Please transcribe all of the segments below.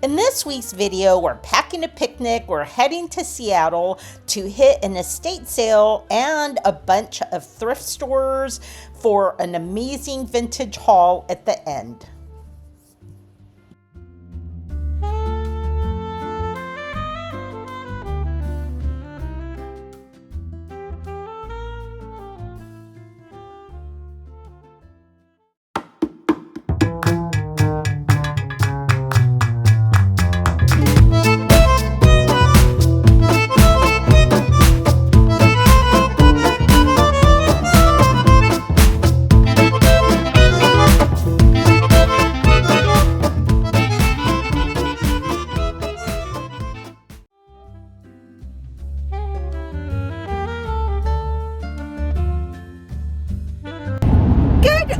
In this week's video, we're packing a picnic. We're heading to Seattle to hit an estate sale and a bunch of thrift stores for an amazing vintage haul at the end.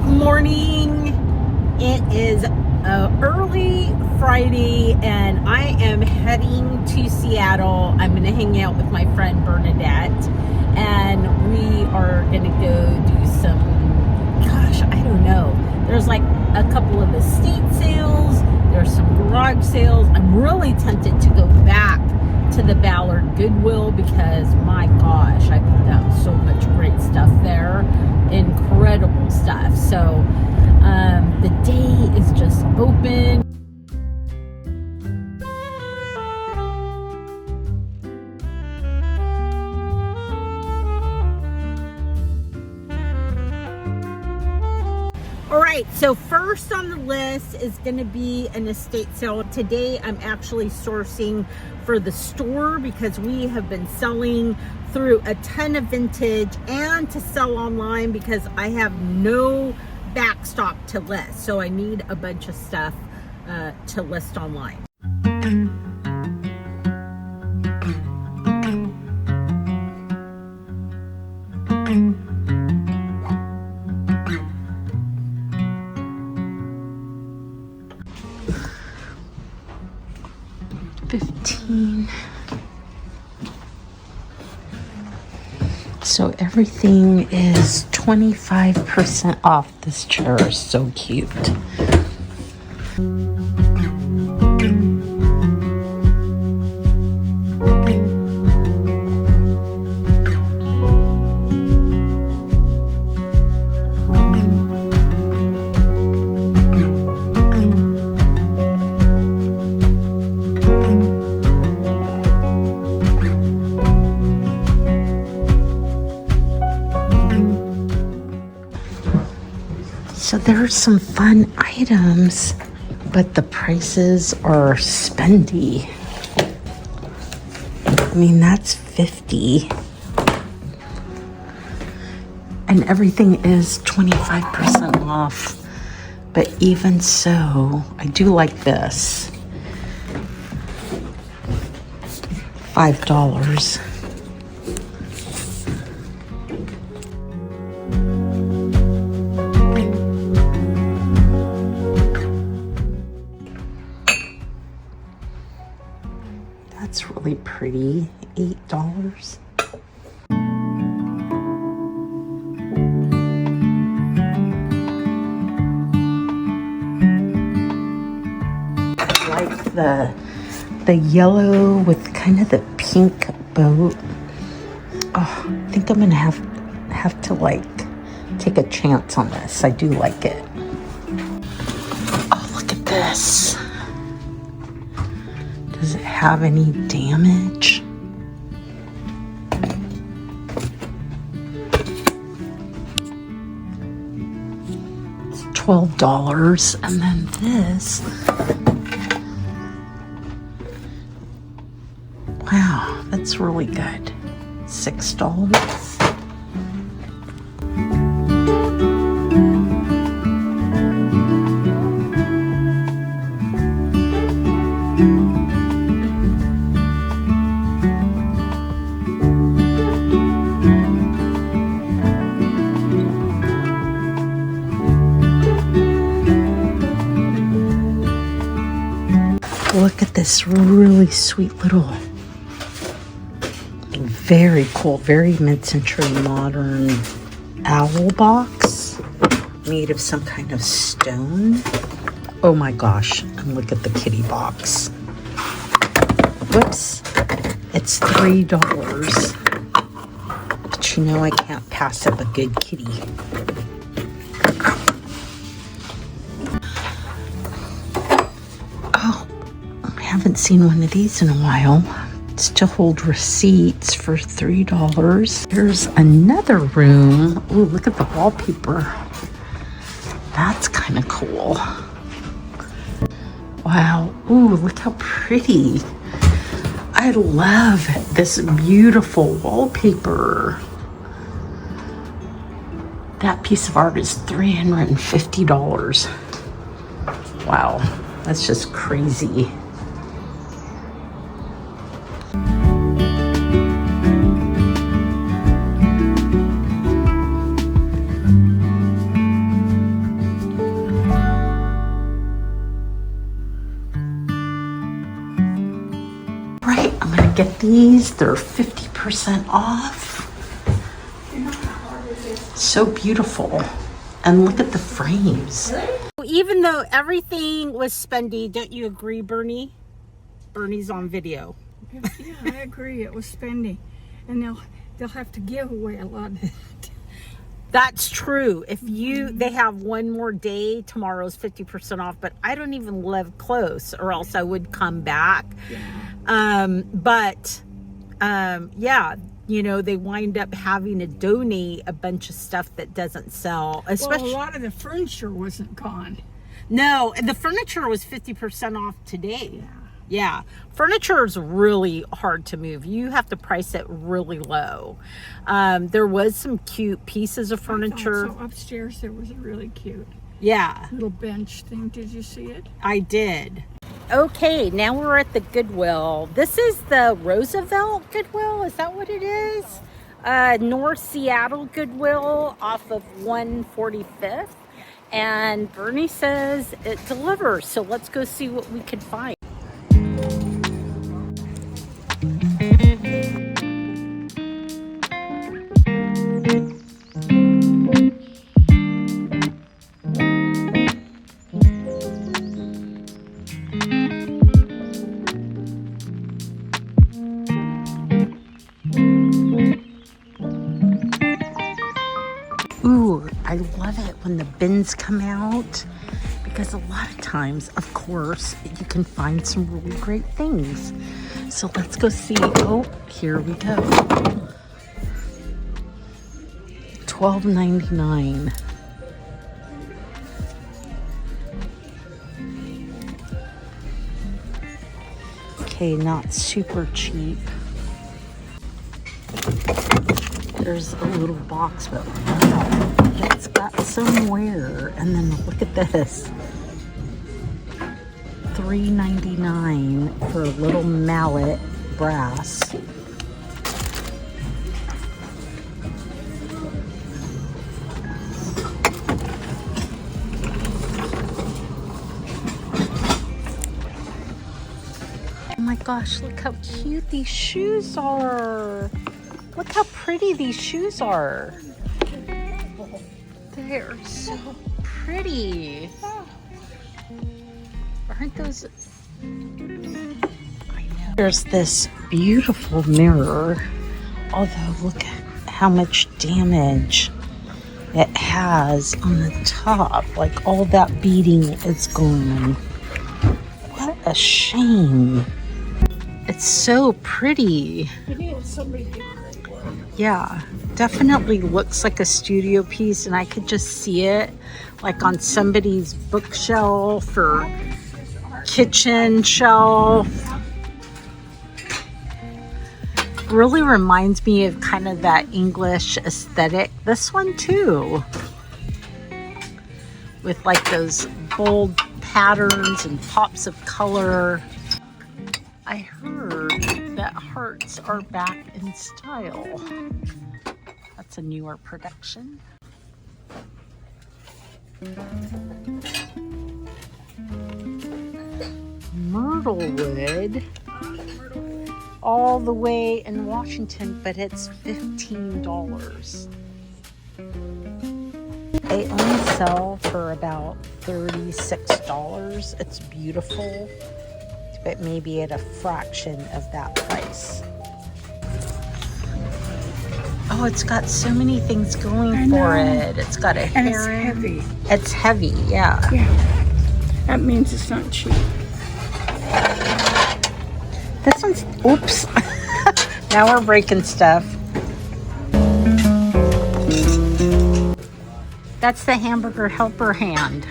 Morning. It is early Friday and I am heading to Seattle. I'm going to hang out with my friend Bernadette and we are going to go do some, gosh, I don't know. There's like a couple of estate sales. There's some garage sales. I'm really tempted to go back to the Ballard Goodwill because my gosh, I picked out so much great stuff there. Incredible stuff. So the day is just open. All right, so first on the list is going to be an estate sale. Today I'm actually sourcing for the store because we have been selling through a ton of vintage and to sell online because I have no back stock to list. So I need a bunch of stuff to list online. So everything is 25% off. This chair is so cute. So there are some fun items, but the prices are spendy. I mean, that's $50. And everything is 25% off. But even so, I do like this. $5. That's really pretty. $8. I like the yellow with kind of the pink boat. Oh, I think I'm gonna have to like take a chance on this. I do like it. Oh, look at this. Does it have any damage? It's $12. And then this. Wow, that's really good. $6. Look at this really sweet little, very cool, very mid-century modern owl box made of some kind of stone. Oh my gosh, and look at the kitty box. Whoops. It's $3. But you know I can't pass up a good kitty. Oh, I haven't seen one of these in a while. It's to hold receipts for $3. Here's another room. Ooh, look at the wallpaper. That's kind of cool. Wow. Ooh, look how pretty. I love this beautiful wallpaper. That piece of art is $350. Wow, that's just crazy. Right, I'm gonna get these. They're 50% off. So beautiful. And look at the frames. Even though everything was spendy, don't you agree, Bernie? Bernie's on video. Yeah, I agree. It was spendy. And they'll have to give away a lot of that. That's true. If they have one more day, tomorrow's 50% off, but I don't even live close or else I would come back. Yeah. Yeah, you know, they wind up having to donate a bunch of stuff that doesn't sell. Especially, well, a lot of the furniture wasn't gone. No, the furniture was 50% off today. Yeah, furniture is really hard to move. You have to price it really low. There was some cute pieces of furniture. So upstairs there was a really cute little bench thing. Did you see it? I did. Okay, now we're at the Goodwill. This is the Roosevelt Goodwill. Is that what it is? North Seattle Goodwill off of 145th. And Bernie says it delivers. So let's go see what we can find. Ooh, I love it when the bins come out because a lot of times, of course, you can find some really great things. So let's go see. Oh, here we go. $12.99. Okay, not super cheap. There's a little box, but wow, it's got some wear. And then look at this. $3.99 for a little mallet brass. Oh my gosh, look how cute these shoes are. Look how pretty these shoes are. They're so pretty. Aren't those? I know. There's this beautiful mirror. Although look at how much damage it has on the top. Like all that beading is gone. What a shame. It's so pretty. It is. Somebody did. Yeah, definitely looks like a studio piece, and I could just see it like on somebody's bookshelf or kitchen shelf. Really reminds me of kind of that English aesthetic. This one too, with like those bold patterns and pops of color. I heard that hearts are back in style. That's a newer production. Myrtlewood. All the way in Washington, but it's $15. They only sell for about $36. It's beautiful. product, but maybe at a fraction of that price. Oh, it's got so many things going for it. It's got a And it's heron. heavy. It's heavy, yeah. Yeah. That means it's not cheap. This one's, oops. Now we're breaking stuff. That's the hamburger helper hand.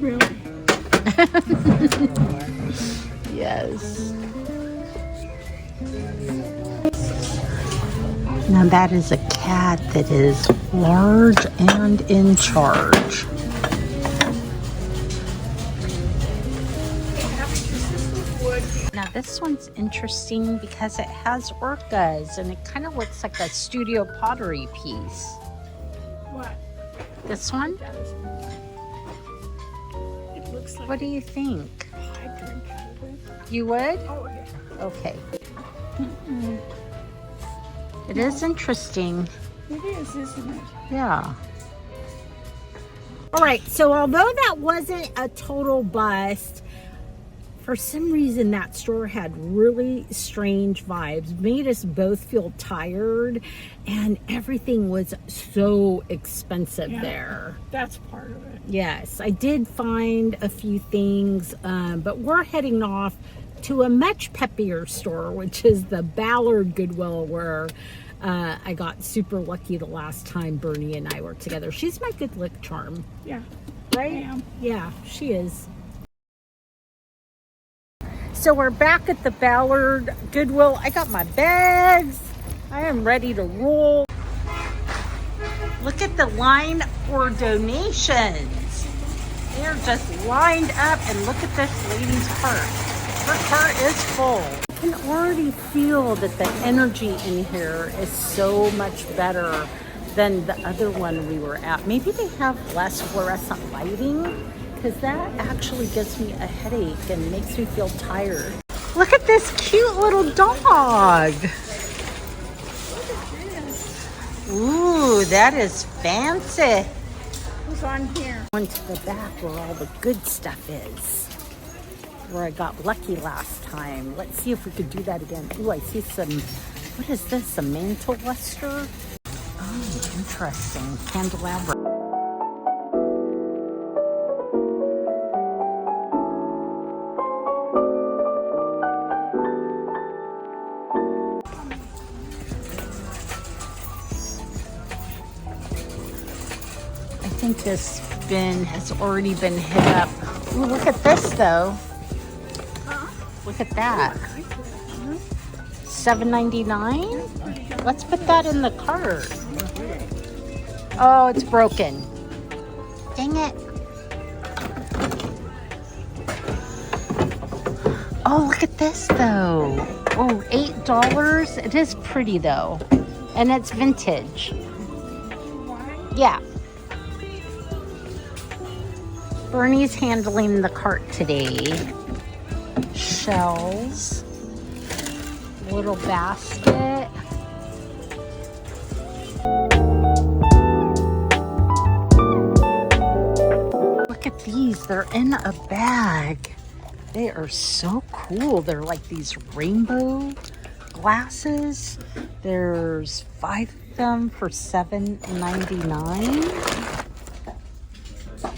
Really? Yes. Now that is a cat that is large and in charge. Now this one's interesting because it has orcas and it kind of looks like a studio pottery piece. What? This one? It looks like What do you think? I'd drink out of it. You would? Oh, yeah. Okay. It is interesting. It is, isn't it? Yeah. All right, so although that wasn't a total bust, for some reason that store had really strange vibes, made us both feel tired, and everything was so expensive there. That's part of it. Yes, I did find a few things, but we're heading off to a much peppier store, which is the Ballard Goodwill, where I got super lucky the last time Bernie and I were together. She's my good luck charm. Yeah. Right? I am. Yeah, she is. So we're back at the Ballard Goodwill. I got my bags. I am ready to roll. Look at the line for donations. They're just lined up, and look at this lady's cart. Her cart is full. I can already feel that the energy in here is so much better than the other one we were at. Maybe they have less fluorescent lighting, because that actually gives me a headache and makes me feel tired. Look at this cute little dog. Ooh, that is fancy. Who's on here? Going to the back where all the good stuff is, where I got lucky last time. Let's see if we could do that again. Ooh, I see some, what is this, a mantle luster? Oh, interesting, candelabra. I think this bin has already been hit up. Ooh, look at this though. Look at that. $7.99. Let's put that in the cart. Oh, it's broken. Dang it. Oh, look at this though. Oh, $8. It is pretty though. And it's vintage. Yeah. Bernie's handling the cart today. Shells. Little basket. Look at these. They're in a bag. They are so cool. They're like these rainbow glasses. There's 5 of them for $7.99.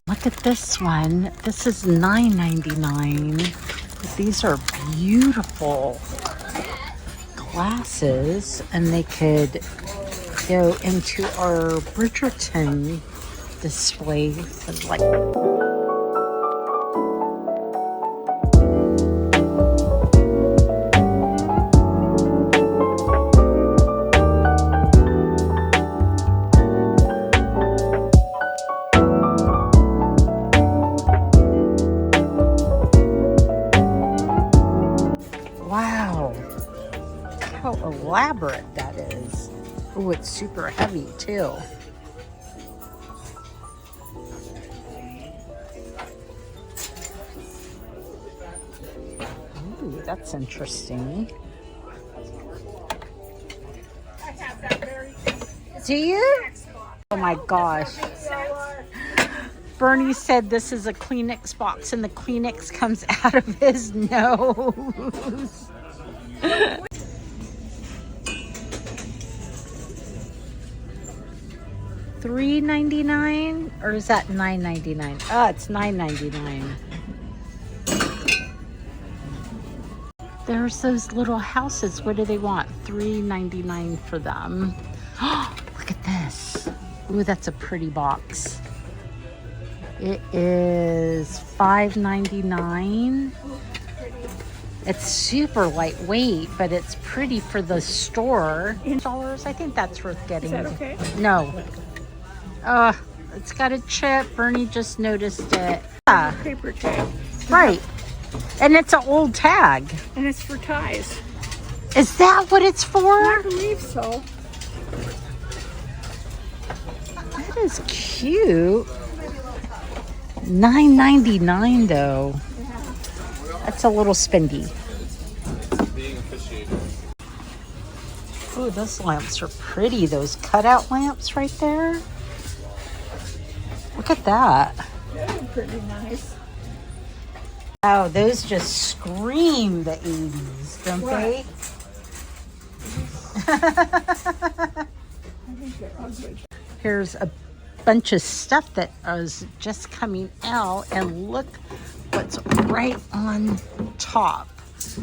Look at this one. This is $9.99. These are beautiful glasses, and they could go into our Bridgerton display. Like, wow, how elaborate that is. Oh, it's super heavy too. Ooh, that's interesting. Do you? Oh my gosh. Bernie said this is a Kleenex box and the Kleenex comes out of his nose. $3.99 or is that $9.99? Oh, it's $9.99. There's those little houses. What do they want? $3.99 for them. Oh, look at this. Ooh, that's a pretty box. It is $5.99. It's super lightweight, but it's pretty for the store. $10. I think that's worth getting. Is that okay? No. It's got a chip. Bernie just noticed it. Yeah. Paper tag. Right. And it's an old tag. And it's for ties. Is that what it's for? I believe so. That is cute. $9.99 though. That's a little spendy. Oh, those lamps are pretty. Those cutout lamps right there. Look at that. They're pretty nice. Wow, those just scream the 80s, don't they? I think they're ugly. Here's a bunch of stuff that is just coming out, and look what's right on top.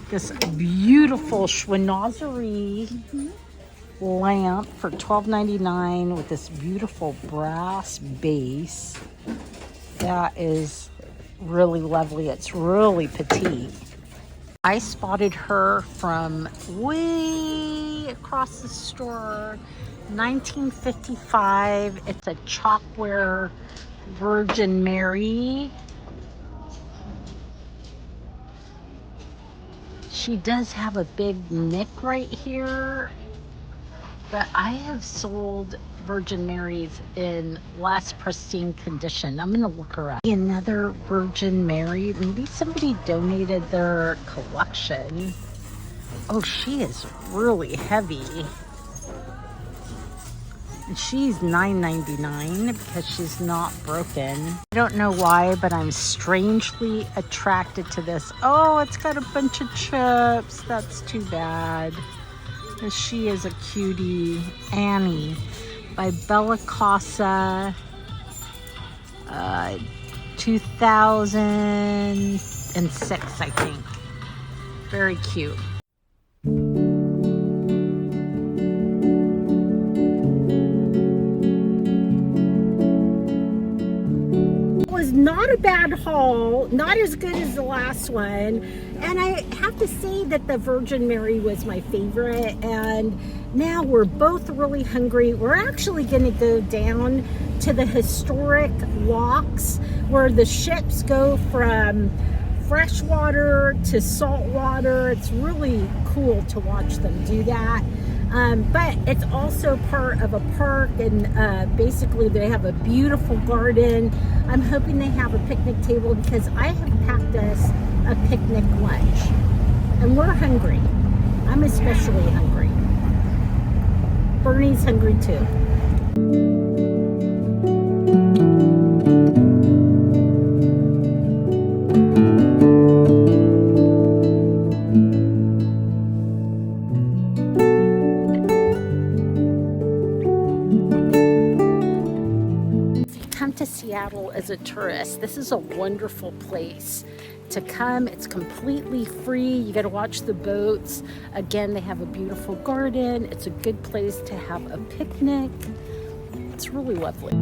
This beautiful chinoiserie lamp for $12.99 with this beautiful brass base. That is really lovely. It's really petite. I spotted her from way across the store. 1955. It's a chalkware Virgin Mary. She does have a big nick right here, but I have sold Virgin Marys in less pristine condition. I'm gonna look her up. Another Virgin Mary. Maybe somebody donated their collection. Oh, she is really heavy. And she's $9.99 because she's not broken. I don't know why, but I'm strangely attracted to this. Oh, it's got a bunch of chips. That's too bad. And she is a cutie. Annie by Bella Casa. 2006, I think. Very cute. Not a bad haul, not as good as the last one, and I have to say that the Virgin Mary was my favorite. And now we're both really hungry. We're actually going to go down to the historic locks where the ships go from freshwater to saltwater. It's really cool to watch them do that. But it's also part of a park, and basically they have a beautiful garden. I'm hoping they have a picnic table because I have packed us a picnic lunch, and we're hungry. I'm especially hungry. Bernie's hungry too. To Seattle as a tourist, this is a wonderful place to come. It's completely free. You got to watch the boats. Again, they have a beautiful garden. It's a good place to have a picnic. It's really lovely.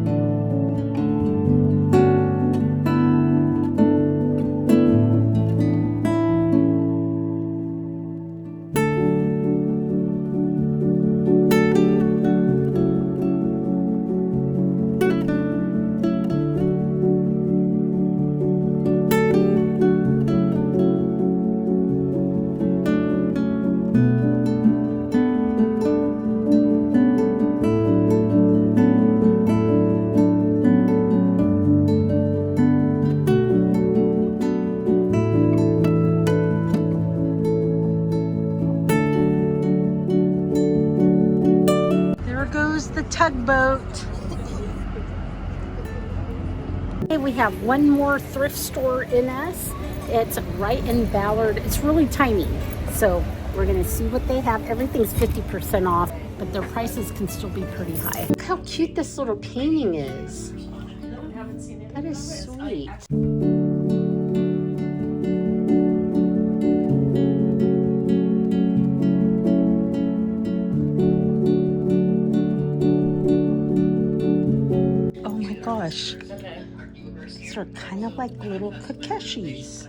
The tugboat. Today we have one more thrift store in us. It's right in Ballard. It's really tiny. So we're gonna see what they have. Everything's 50% off, but their prices can still be pretty high. Look how cute this little painting is. That is sweet. Oh my gosh. These are kind of like little Takeshis.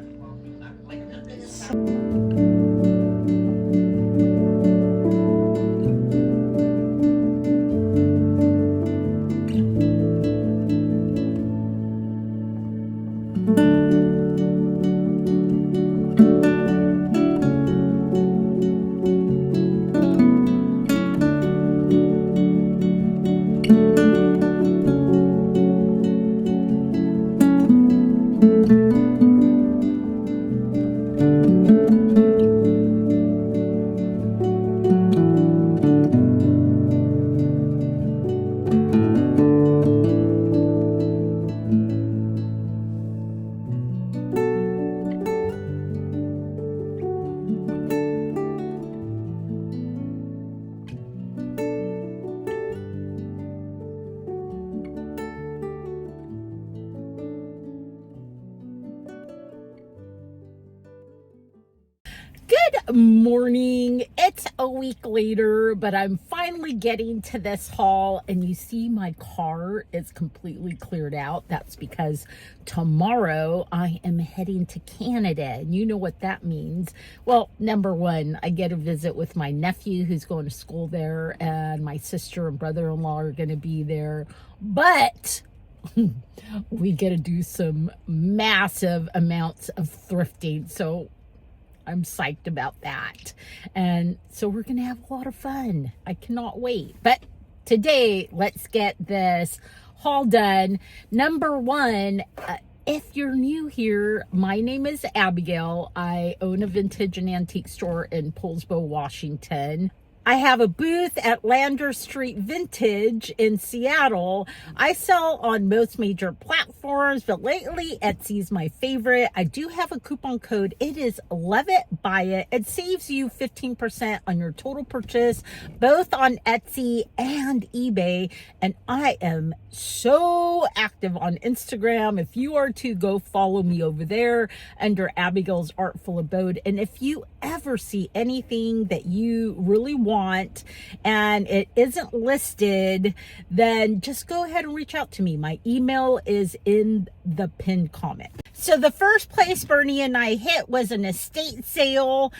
Good morning. It's a week later, but I'm finally getting to this haul, and you see my car is completely cleared out. That's because tomorrow I am heading to Canada, and you know what that means. Well, number one, I get a visit with my nephew who's going to school there, and my sister and brother-in-law are going to be there, but we get to do some massive amounts of thrifting. So I'm psyched about that. And so we're going to have a lot of fun. I cannot wait. But today, let's get this haul done. Number one, if you're new here, my name is Abigail. I own a vintage and antique store in Poulsbo, Washington. I have a booth at Lander Street Vintage in Seattle. I sell on most major platforms, but lately Etsy's my favorite. I do have a coupon code. It is LOVEITBUYIT. It saves you 15% on your total purchase, both on Etsy and eBay. And I am so active on Instagram. If you are to, go follow me over there under Abigail's Artful Abode. And if you ever see anything that you really want and it isn't listed, then just go ahead and reach out to me. My email is in the pinned comment. So the first place Bernie and I hit was an estate sale.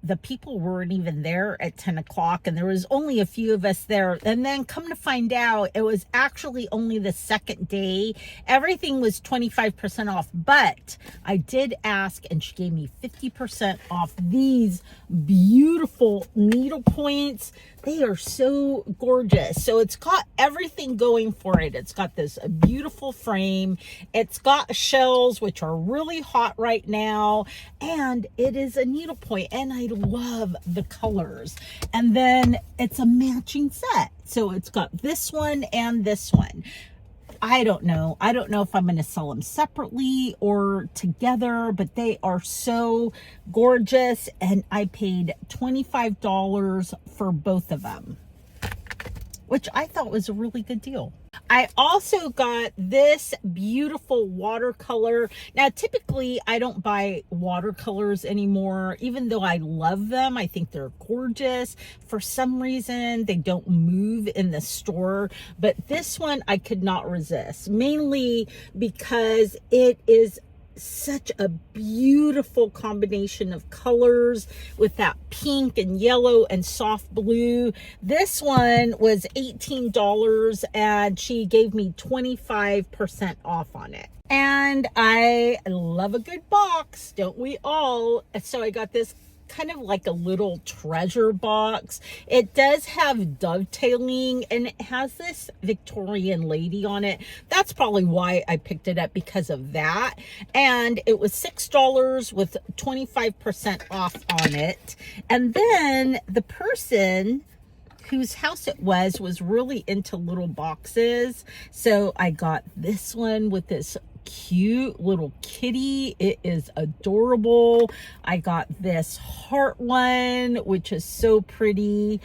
The people weren't even there at 10 o'clock, and there was only a few of us there. And then come to find out, it was actually only the second day. Everything was 25% off, but I did ask, and she gave me 50% off these beautiful needle points. They are so gorgeous. So it's got everything going for it. It's got this beautiful frame. It's got shells, which are really hot right now. And it is a needlepoint. And I love the colors. And then it's a matching set. So it's got this one and this one. I don't know if I'm going to sell them separately or together, but they are so gorgeous. And I paid $25 for both of them, which I thought was a really good deal. I also got this beautiful watercolor. Now, typically I don't buy watercolors anymore, even though I love them. I think they're gorgeous. For some reason, they don't move in the store, but this one I could not resist, mainly because it is such a beautiful combination of colors with that pink and yellow and soft blue. This one was $18 and she gave me 25% off on it. And I love a good box, don't we all? So I got this kind of like a little treasure box. It does have dovetailing and it has this Victorian lady on it. That's probably why I picked it up, because of that. And it was $6 with 25% off on it. And then the person whose house it was really into little boxes. So I got this one with this cute little kitty. It is adorable. I got this heart one, which is so pretty.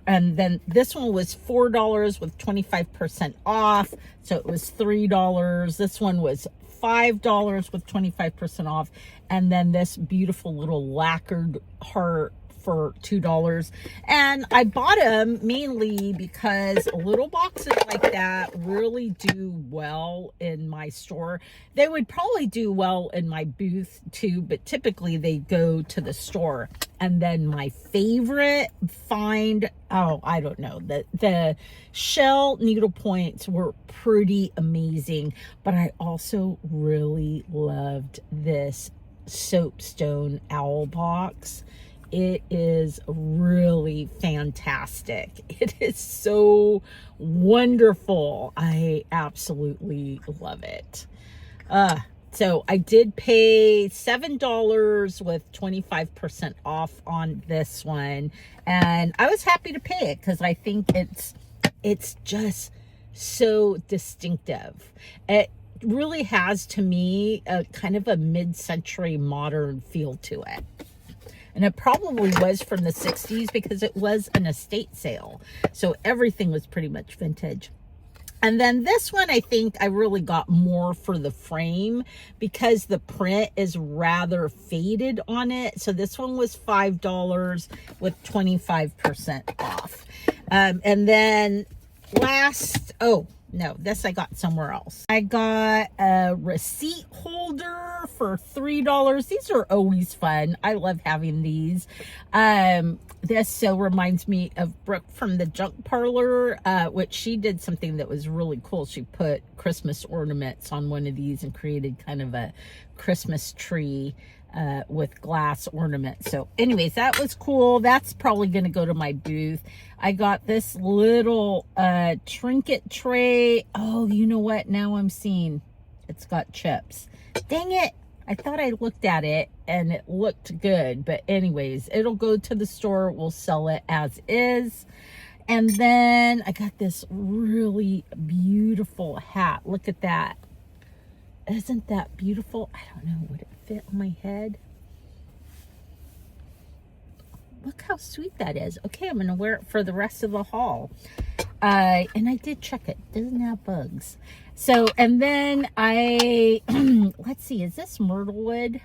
And then this one was $4 with 25% off, so it was $3. This one was $5 with 25% off, and then this beautiful little lacquered heart for $2. And I bought them mainly because little boxes like that really do well in my store. They would probably do well in my booth too, but typically they go to the store. And then my favorite find, oh, I don't know, the shell needle points were pretty amazing, but I also really loved this soapstone owl box. It is really fantastic. It is so wonderful. I absolutely love it. So I did pay $7 with 25% off on this one. And I was happy to pay it because I think it's just so distinctive. It really has, to me, a kind of a mid-century modern feel to it. And it probably was from the 60s because it was an estate sale. So everything was pretty much vintage. And then this one, I think I really got more for the frame because the print is rather faded on it. So this one was $5 with 25% off. And then last, oh, no, this I got somewhere else. I got a receipt holder for $3. These are always fun. I love having these. This so reminds me of Brooke from the Junk Parlor, which she did something that was really cool. She put Christmas ornaments on one of these and created kind of a Christmas tree with glass ornaments. So anyways, that was cool. That's probably going to go to my booth. I got this little trinket tray. Oh, you know what? Now I'm seeing it's got chips. Dang it. I thought I looked at it and it looked good. But anyways, it'll go to the store. We'll sell it as is. And then I got this really beautiful hat. Look at that. Isn't that beautiful? I don't know. Would it fit on my head? Look how sweet that is. Okay, I'm going to wear it for the rest of the haul. And I did check it. Doesn't have bugs. So, and then I, let's see, is this myrtle wood?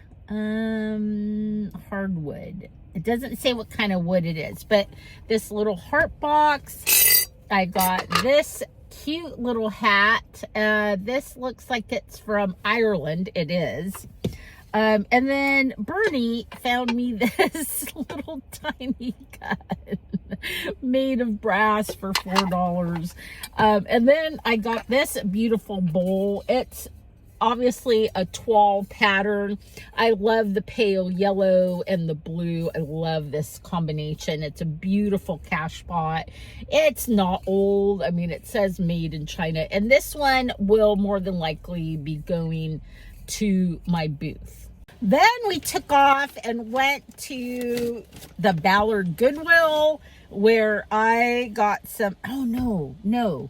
Hardwood. It doesn't say what kind of wood it is, but this little heart box. I got this cute little hat. This looks like it's from Ireland. It is. And then Bernie found me this little tiny gun made of brass for $4. And then I got this beautiful bowl. It's obviously a toile pattern. I love the pale yellow and the blue. I love this combination. It's a beautiful cash pot. It's not old. I mean, it says made in China. And this one will more than likely be going to my booth. Then we took off and went to the Ballard Goodwill where I got some, oh no.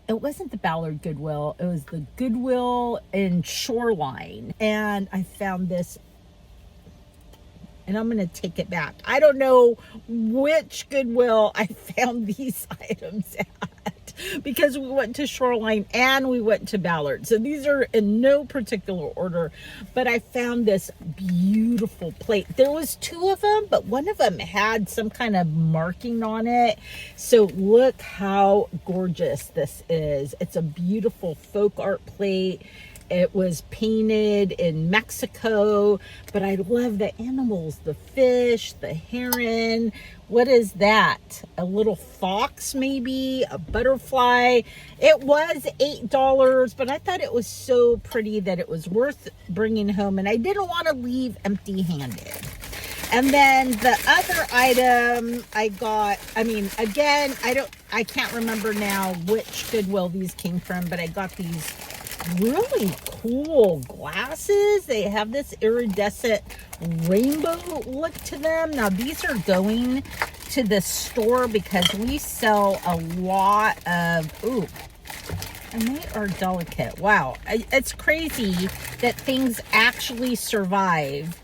It wasn't the Ballard Goodwill. It was the Goodwill in Shoreline. And I found this, and I'm going to take it back. I don't know which Goodwill I found these items at because we went to Shoreline and we went to Ballard. So these are in no particular order, but I found this beautiful plate. There was two of them, but one of them had some kind of marking on it. So look how gorgeous this is. It's a beautiful folk art plate. It was painted in Mexico, but I love the animals, the fish, the heron. What is that? A little fox, maybe? A butterfly? It was $8, but I thought it was so pretty that it was worth bringing home, and I didn't want to leave empty-handed. And then the other item I got, I mean, again, I can't remember now which Goodwill these came from, but I got these really cool glasses. They have this iridescent rainbow look to them. Now these are going to this store because we sell a lot of, ooh, and they are delicate. Wow, it's crazy that things actually survive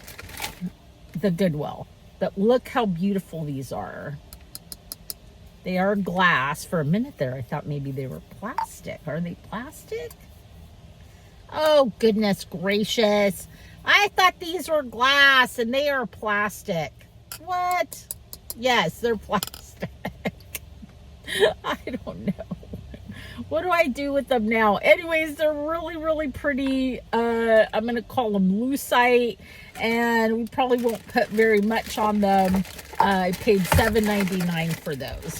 the Goodwill. But look how beautiful these are. They are glass. For a minute there, I thought maybe they were plastic. Are they plastic? Oh, goodness gracious. I thought these were glass and they are plastic. What? Yes, they're plastic. I don't know. What do I do with them now? Anyways, they're really, really pretty. I'm going to call them lucite, and we probably won't put very much on them. I paid $7.99 for those.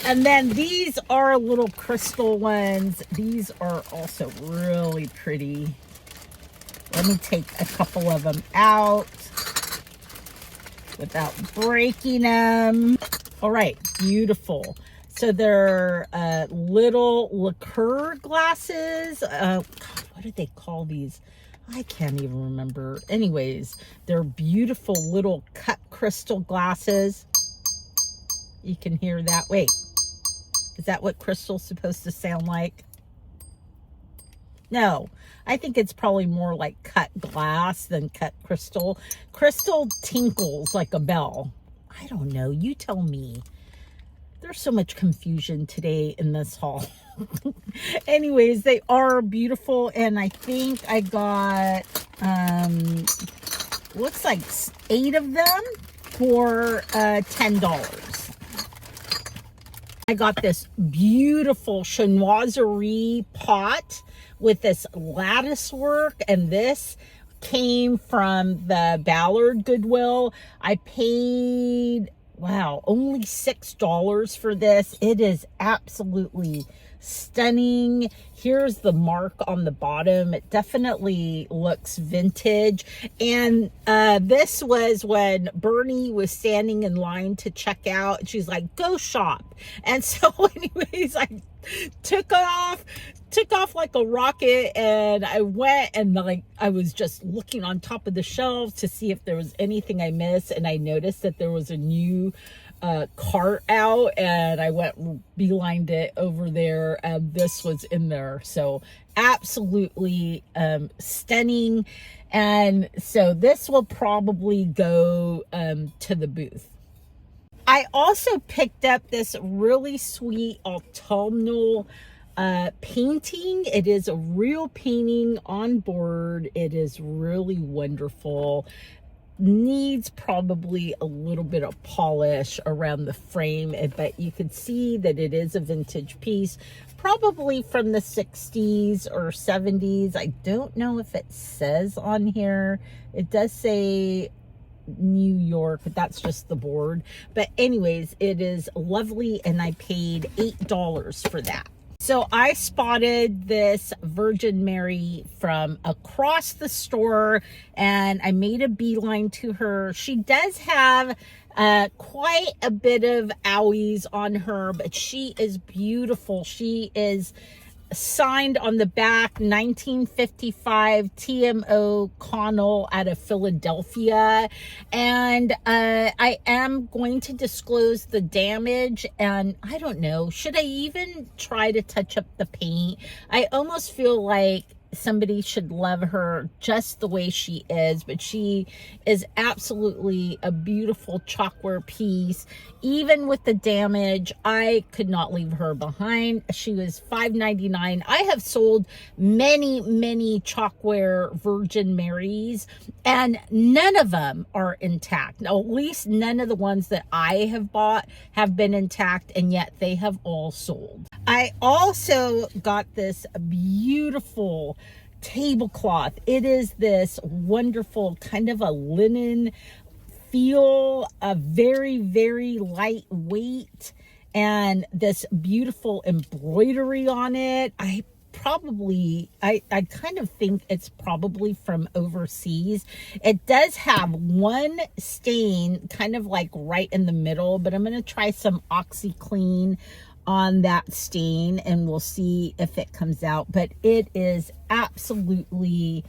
And then these are little crystal ones. These are also really pretty. Let me take a couple of them out without breaking them. All right, beautiful. So they're little liqueur glasses. God, what did they call these? I can't even remember. Anyways, they're beautiful little cut crystal glasses. You can hear that. Wait, is that what crystal's supposed to sound like? No, I think it's probably more like cut glass than cut crystal. Crystal tinkles like a bell. I don't know. You tell me. There's so much confusion today in this haul. Anyways, they are beautiful, and I think I got looks like 8 of them for $10. I got this beautiful chinoiserie pot with this lattice work, and this came from the Ballard Goodwill. I paid, wow, only $6 for this. It is absolutely stunning. Here's the mark on the bottom. It definitely looks vintage. And this was when Bernie was standing in line to check out. She's like, go shop. And so anyways, I took off like a rocket, and I went, and like I was just looking on top of the shelves to see if there was anything I missed, and I noticed that there was a new cart out, and I went beelined it over there, and this was in there. So absolutely stunning. And so this will probably go to the booth. I also picked up this really sweet autumnal painting. It is a real painting on board. It is really wonderful. Needs probably a little bit of polish around the frame, but you can see that it is a vintage piece, probably from the 60s or 70s. I don't know if it says on here. It does say New York, but that's just the board. But anyways, it is lovely, and I paid $8 for that. So I spotted this Virgin Mary from across the store, and I made a beeline to her. She does have quite a bit of owies on her, but she is beautiful. She is signed on the back 1955 TMO Connell out of Philadelphia, and I am going to disclose the damage, and I don't know, should I even try to touch up the paint? I almost feel like somebody should love her just the way she is, but she is absolutely a beautiful chalkware piece. Even with the damage, I could not leave her behind. She was $5.99. I have sold many chalkware Virgin Marys, and none of them are intact. Now, at least none of the ones that I have bought have been intact, and yet they have all sold. I also got this beautiful tablecloth. It is this wonderful kind of a linen feel, a very lightweight, and this beautiful embroidery on it. I kind of think it's probably from overseas. It does have one stain kind of like right in the middle, but I'm going to try some OxyClean on that stain, and we'll see if it comes out. But it is absolutely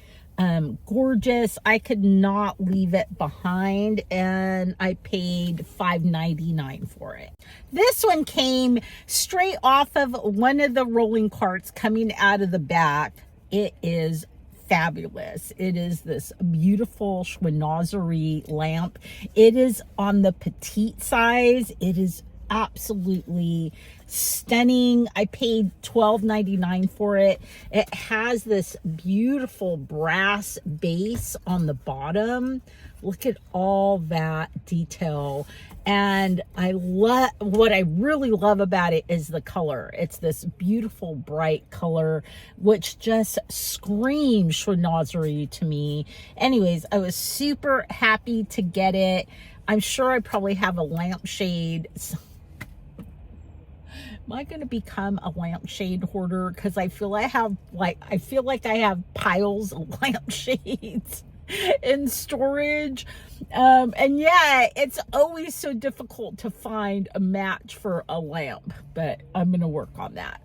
Gorgeous. I could not leave it behind, and I paid $5.99 for it. This one came straight off of one of the rolling carts coming out of the back. It is fabulous. It is this beautiful chinoiserie lamp. It is on the petite size. It is absolutely stunning. I paid $12.99 for it. It has this beautiful brass base on the bottom. Look at all that detail. And what I really love about it is the color. It's this beautiful bright color, which just screams chinoiserie to me. Anyways, I was super happy to get it. I'm sure I probably have a lampshade. Am I going to become a lampshade hoarder? Because I feel like I have piles of lampshades in storage. And yeah, it's always so difficult to find a match for a lamp, but I'm going to work on that.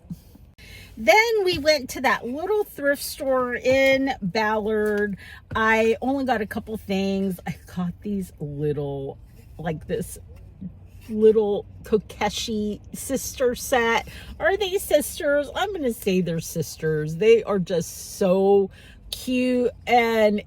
Then we went to that little thrift store in Ballard. I only got a couple things. I got these little, like this little Kokeshi sister set. Are they sisters? I'm gonna say they're sisters. They are just so cute, and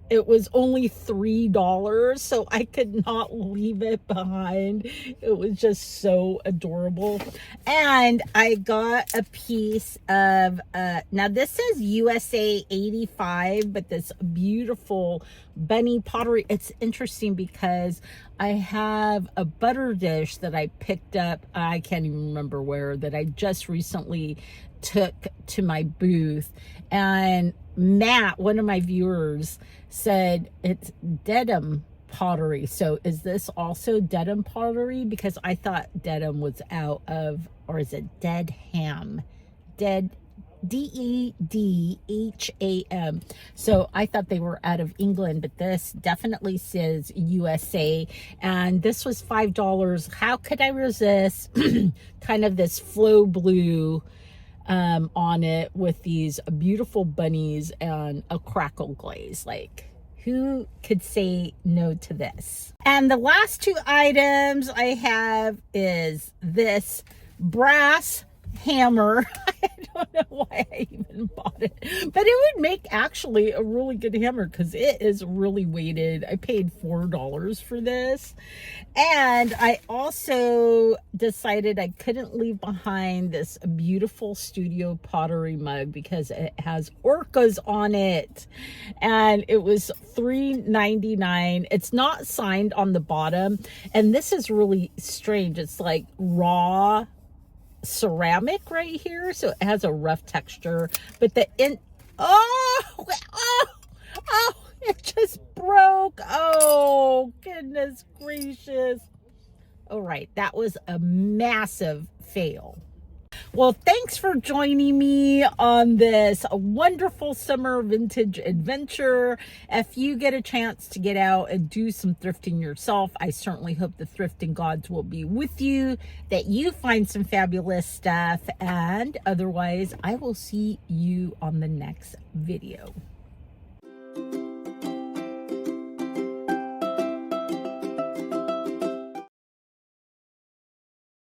it was only $3, so I could not leave it behind. It was just so adorable. And I got a piece of, now this says USA 85, but this beautiful bunny pottery. It's interesting because I have a butter dish that I picked up, I can't even remember where, that I just recently took to my booth. And Matt, one of my viewers, said it's Dedham pottery. So is this also Dedham pottery? Because I thought Dedham was out of, or is it Dedham? D-E-D-H-A-M. So I thought they were out of England, but this definitely says USA. And this was $5. How could I resist? Kind of this flow blue on it with these beautiful bunnies and a crackle glaze. Like, who could say no to this? And the last two items I have is this brass hammer. I don't know why I even bought it, but it would make actually a really good hammer because it is really weighted. I paid $4 for this. And I also decided I couldn't leave behind this beautiful studio pottery mug because it has orcas on it, and it was $3.99. It's not signed on the bottom, and this is really strange. It's like raw ceramic right here, so it has a rough texture, but it just broke. Oh goodness gracious. All right, that was a massive fail. Well, thanks for joining me on this wonderful summer vintage adventure. If you get a chance to get out and do some thrifting yourself, I certainly hope the thrifting gods will be with you, that you find some fabulous stuff, and otherwise, I will see you on the next video.